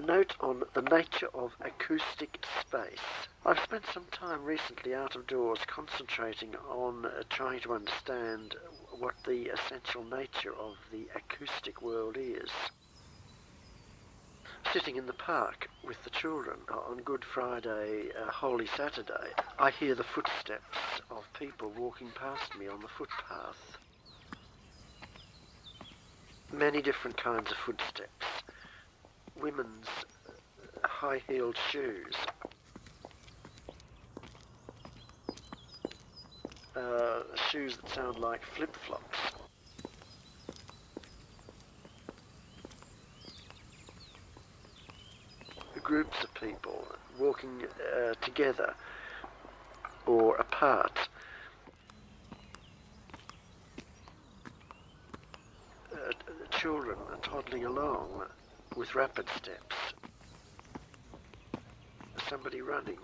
A note on the nature of acoustic space. I've spent some time recently out of doors concentrating on trying to understand what the essential nature of the acoustic world is. Sitting in the park with the children on Good Friday, Holy Saturday, I hear the footsteps of people walking past me on the footpath. Many different kinds of footsteps. Women's high-heeled shoes, shoes that sound like flip-flops. Groups of people walking together or apart. Children toddling along with rapid steps. Somebody running.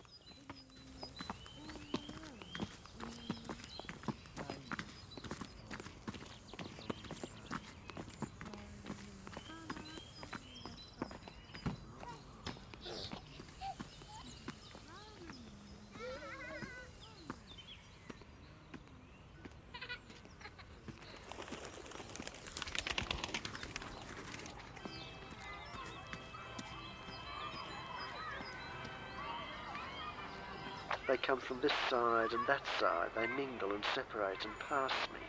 They come from this side and that side. They mingle and separate and pass me.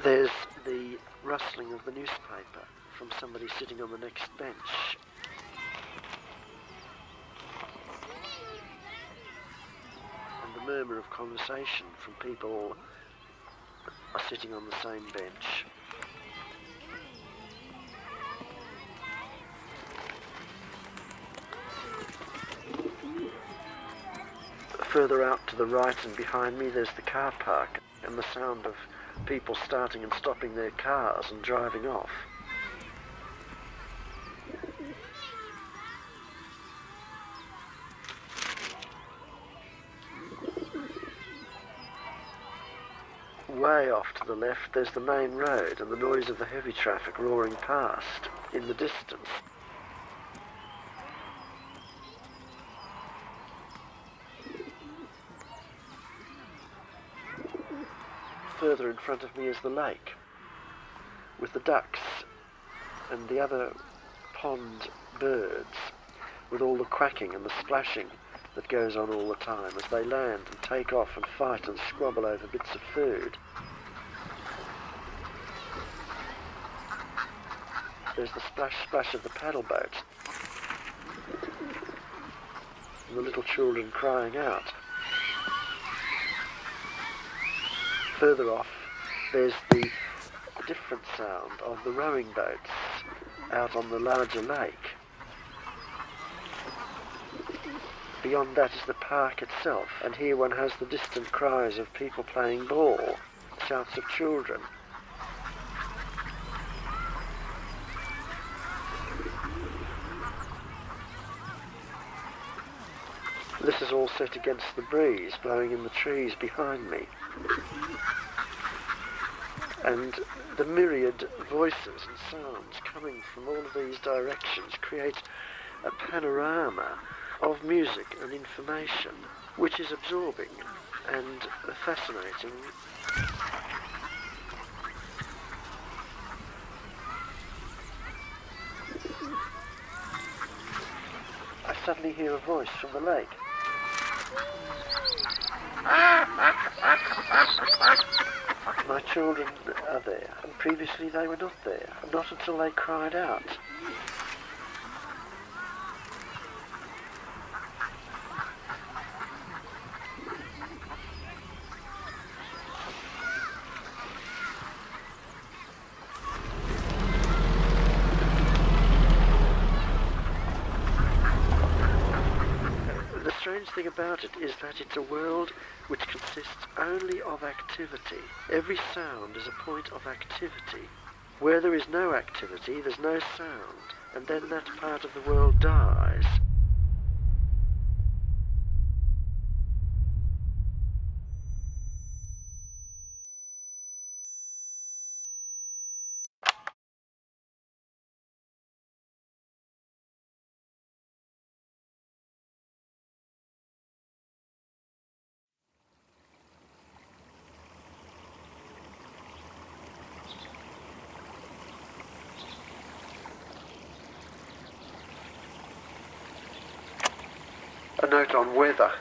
There's the rustling of the newspaper from somebody sitting on the next bench. And the murmur of conversation from people sitting on the same bench. Further out to the right and behind me there's the car park and the sound of people starting and stopping their cars and driving off. Way off to the left there's the main road and the noise of the heavy traffic roaring past in the distance. Further in front of me is the lake, with the ducks and the other pond birds, with all the quacking and the splashing that goes on all the time as they land and take off and fight and squabble over bits of food. There's the splash splash of the paddle boat, and the little children crying out. Further off, there's the different sound of the rowing boats out on the larger lake. Beyond that is the park itself, and here one has the distant cries of people playing ball, shouts of children. This is all set against the breeze blowing in the trees behind me. And the myriad voices and sounds coming from all of these directions create a panorama of music and information, which is absorbing and fascinating. I suddenly hear a voice from the lake. My children are there, and previously they were not there, not until they cried out. The strange thing about it is that it's a world which consists only of activity. Every sound is a point of activity. Where there is no activity, there's no sound, and then that part of the world dies. note on weather.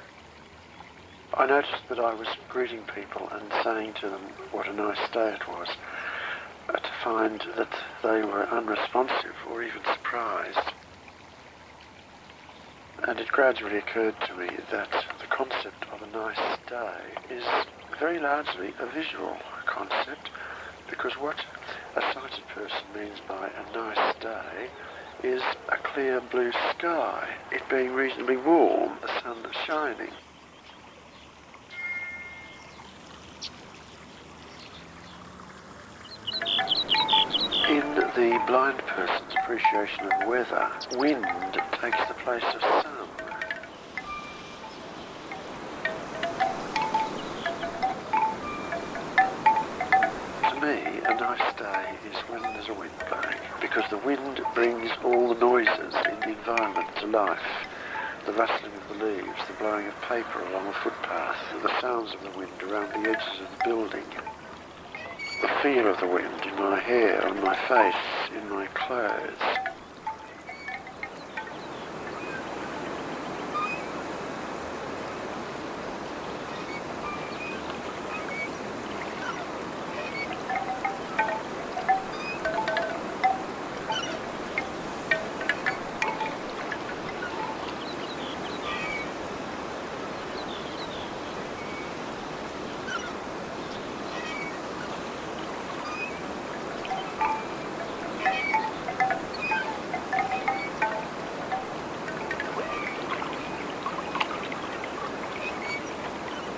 I noticed that I was greeting people and saying to them what a nice day it was, to find that they were unresponsive or even surprised. And it gradually occurred to me that the concept of a nice day is very largely a visual concept, because what a sighted person means by a nice day is a clear blue sky, it being reasonably warm, the sun shining. In the blind person's appreciation of weather, wind takes the place of sun. To me, a nice day is when there's a wind blowing, because the wind brings all the noises in the environment to life. The rustling of the leaves, the blowing of paper along a footpath, the sounds of the wind around the edges of the building, the feel of the wind in my hair, on my face, in my clothes.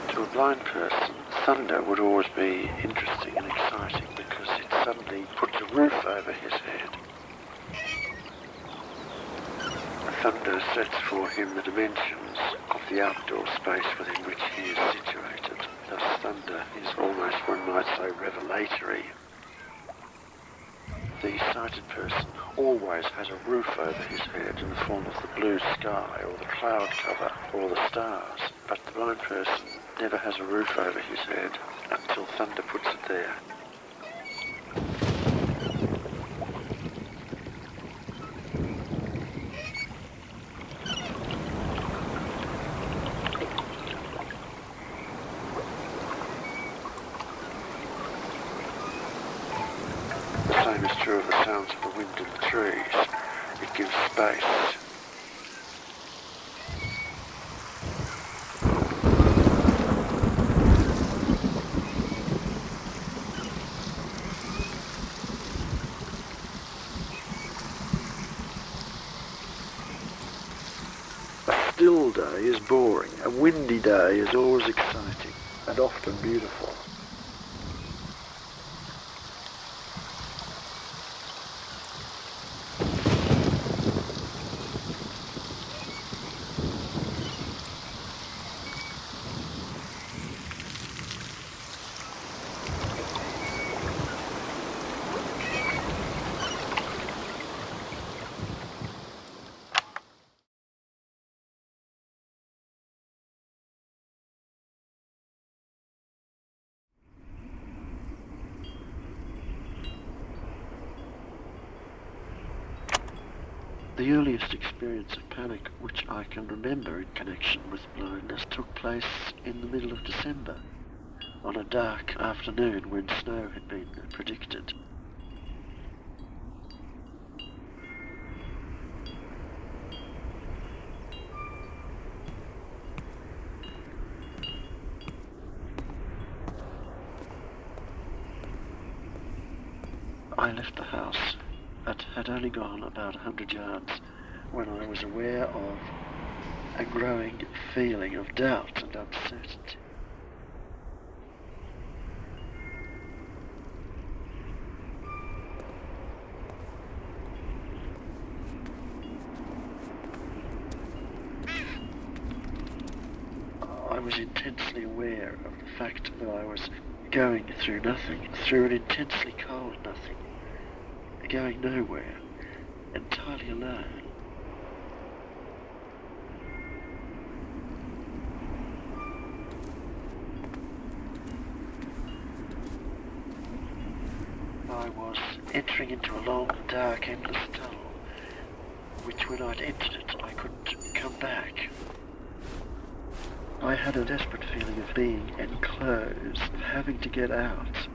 To a blind person, thunder would always be interesting and exciting because it suddenly puts a roof over his head. Thunder sets for him the dimensions of the outdoor space within which he is situated. Thus thunder is almost, one might say, revelatory. The sighted person always has a roof over his head in the form of the blue sky or the cloud cover or the stars, but the blind person never has a roof over his head until thunder puts it there. The same is true of the sounds of the wind in the trees. It gives space. A still day is boring. A windy day is always exciting and often beautiful. The earliest experience of panic which I can remember in connection with blindness took place in the middle of December, on a dark afternoon when snow had been predicted. I left the house, but had only gone about 100 yards when I was aware of a growing feeling of doubt and uncertainty. I was intensely aware of the fact that I was going through nothing, through an intensely cold nothing, going nowhere, entirely alone. I was entering into a long, dark, endless tunnel, which when I'd entered it, I couldn't come back. I had a desperate feeling of being enclosed, of having to get out.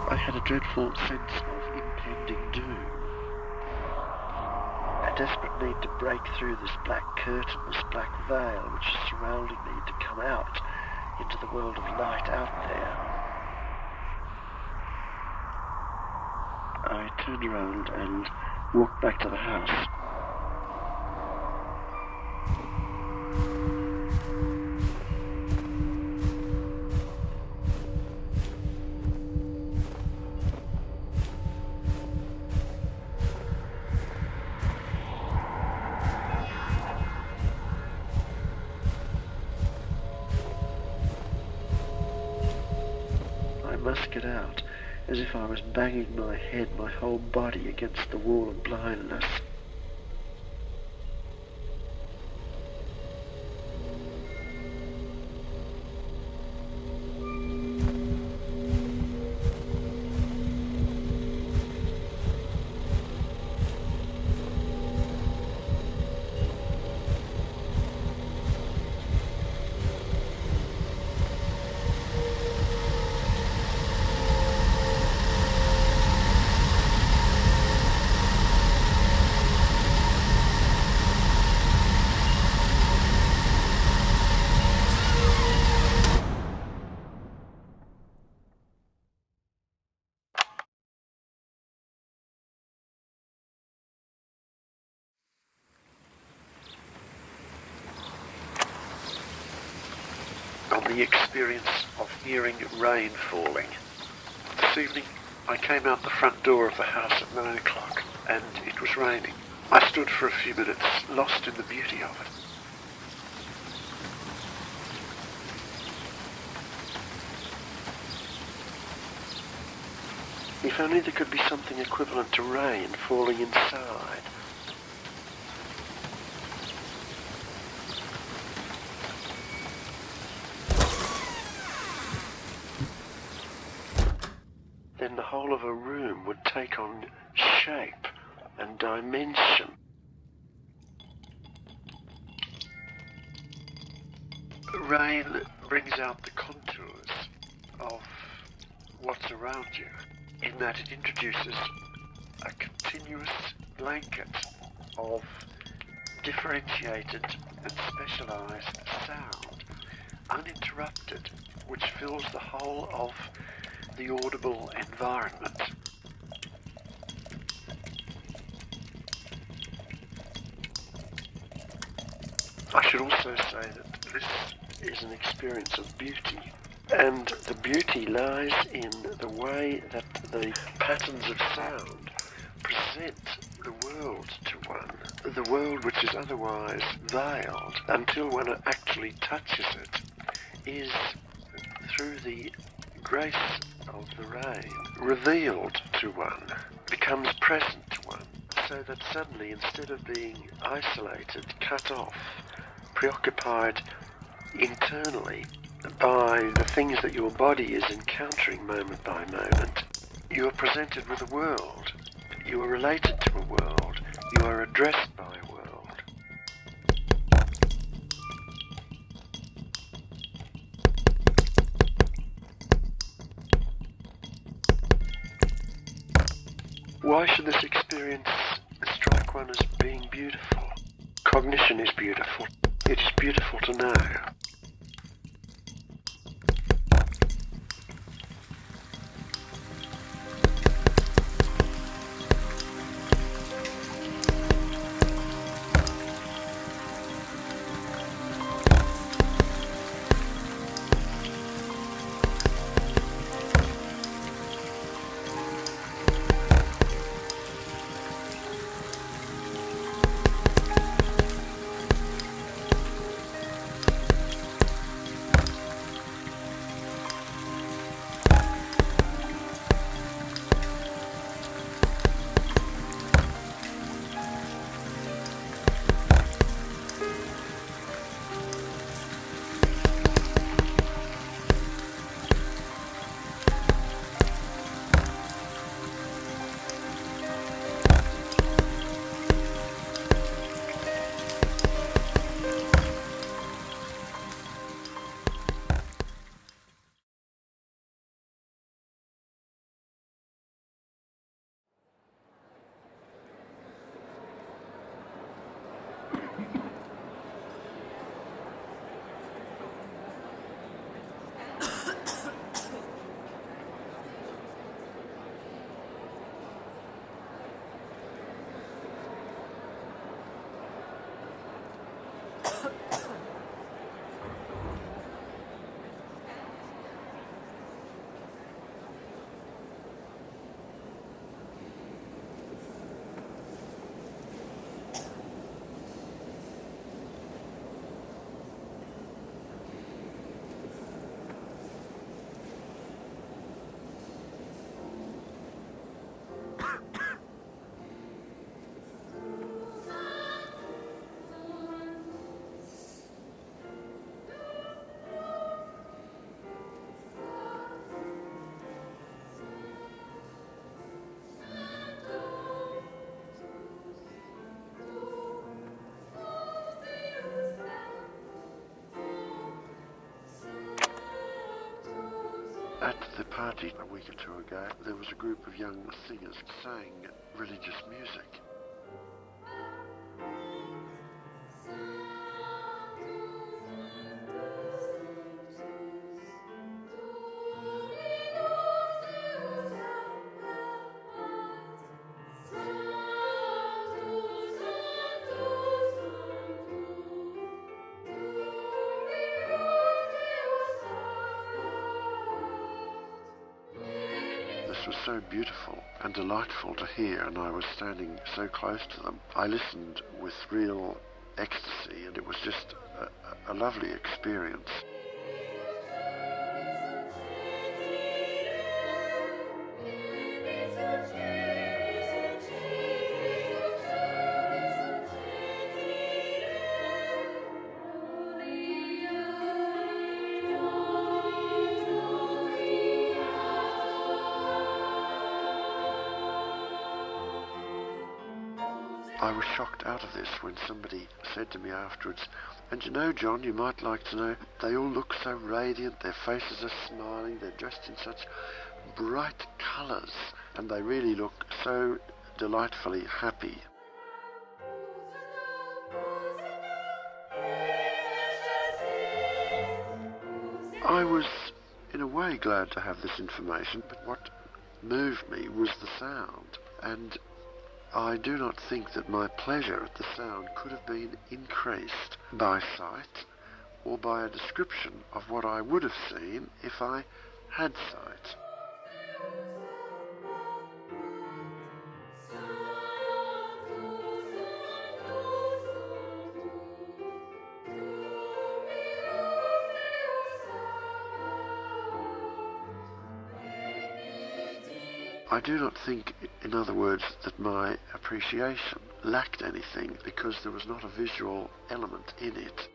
I had a dreadful sense of impending doom, a desperate need to break through this black curtain, this black veil which is surrounding me, to come out into the world of light out there. I turned around and walked back to the house. I must get out, as if I was banging my head, my whole body against the wall of blindness. On the experience of hearing rain falling. This evening I came out the front door of the house at 9 o'clock and it was raining. I stood for a few minutes, lost in the beauty of it. If only there could be something equivalent to rain falling inside. Then the whole of a room would take on shape and dimension. Rain brings out the contours of what's around you, in that it introduces a continuous blanket of differentiated and specialized sound, uninterrupted, which fills the whole of the audible environment. I should also say that this is an experience of beauty, and the beauty lies in the way that the patterns of sound present the world to one, the world which is otherwise veiled until one actually touches it, is through the grace of the rain revealed to one, becomes present to one, so that suddenly, instead of being isolated, cut off, preoccupied internally by the things that your body is encountering moment by moment, you are presented with a world, you are related to a world, you are addressed by a world. Why should this experience strike one as being beautiful? Cognition is beautiful. It is beautiful to know. party a week or two ago, there was a group of young singers sang religious music. This was so beautiful and delightful to hear, and I was standing so close to them. I listened with real ecstasy, and it was just a lovely experience. I was shocked out of this when somebody said to me afterwards, "And you know, John, you might like to know, they all look so radiant, their faces are smiling, they're dressed in such bright colours, and they really look so delightfully happy." I was, in a way, glad to have this information, but what moved me was the sound, and I do not think that my pleasure at the sound could have been increased by sight or by a description of what I would have seen if I had sight. I do not think, in other words, that my appreciation lacked anything because there was not a visual element in it.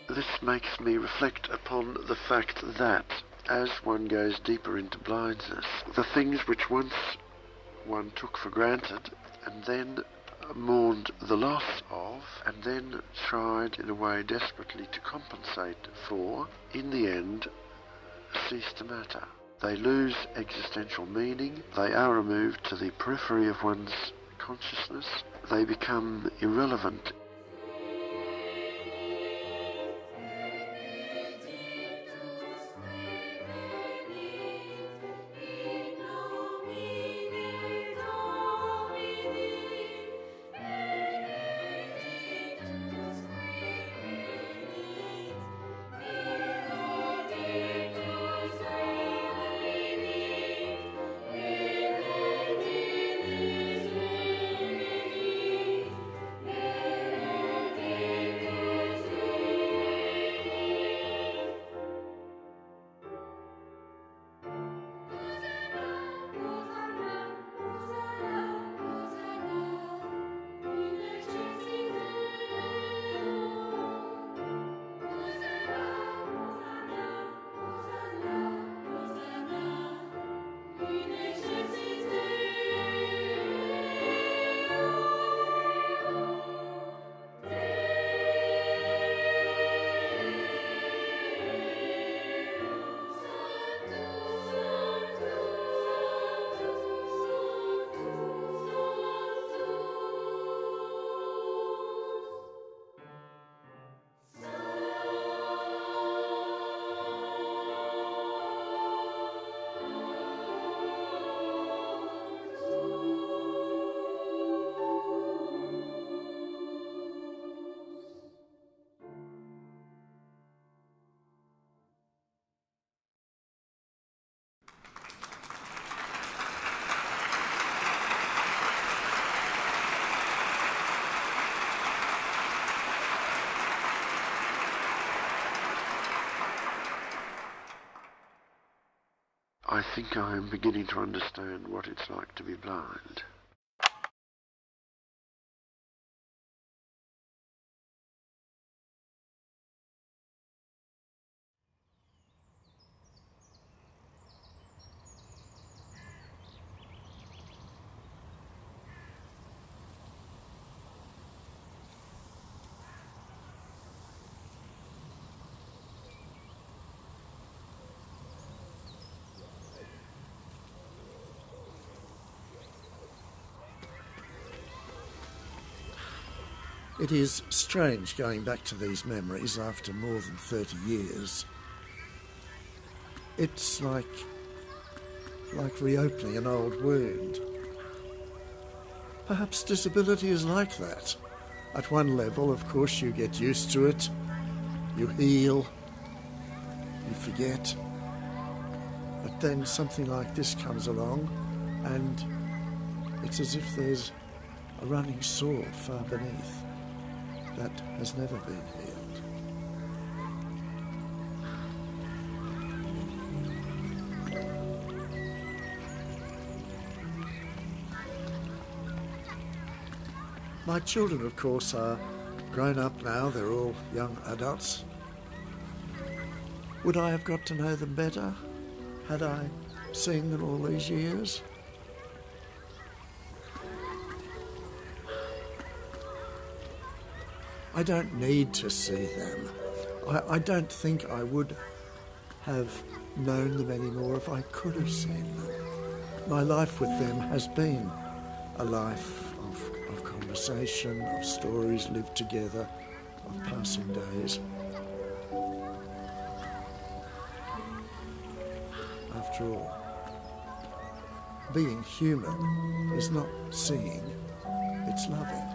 This makes me reflect upon the fact that, as one goes deeper into blindness, the things which once one took for granted and then mourned the loss of and then tried in a way desperately to compensate for, in the end cease to matter. They lose existential meaning, they are removed to the periphery of one's consciousness, they become irrelevant. I think I am beginning to understand what it's like to be blind. It is strange going back to these memories after more than 30 years. It's like reopening an old wound. Perhaps disability is like that. At one level, of course, you get used to it, you heal, you forget. But then something like this comes along and it's as if there's a running sore far beneath that has never been healed. My children, of course, are grown up now. They're all young adults. Would I have got to know them better had I seen them all these years? I don't need to see them. I don't think I would have known them anymore if I could have seen them. My life with them has been a life of conversation, of stories lived together, of passing days. After all, being human is not seeing, it's loving.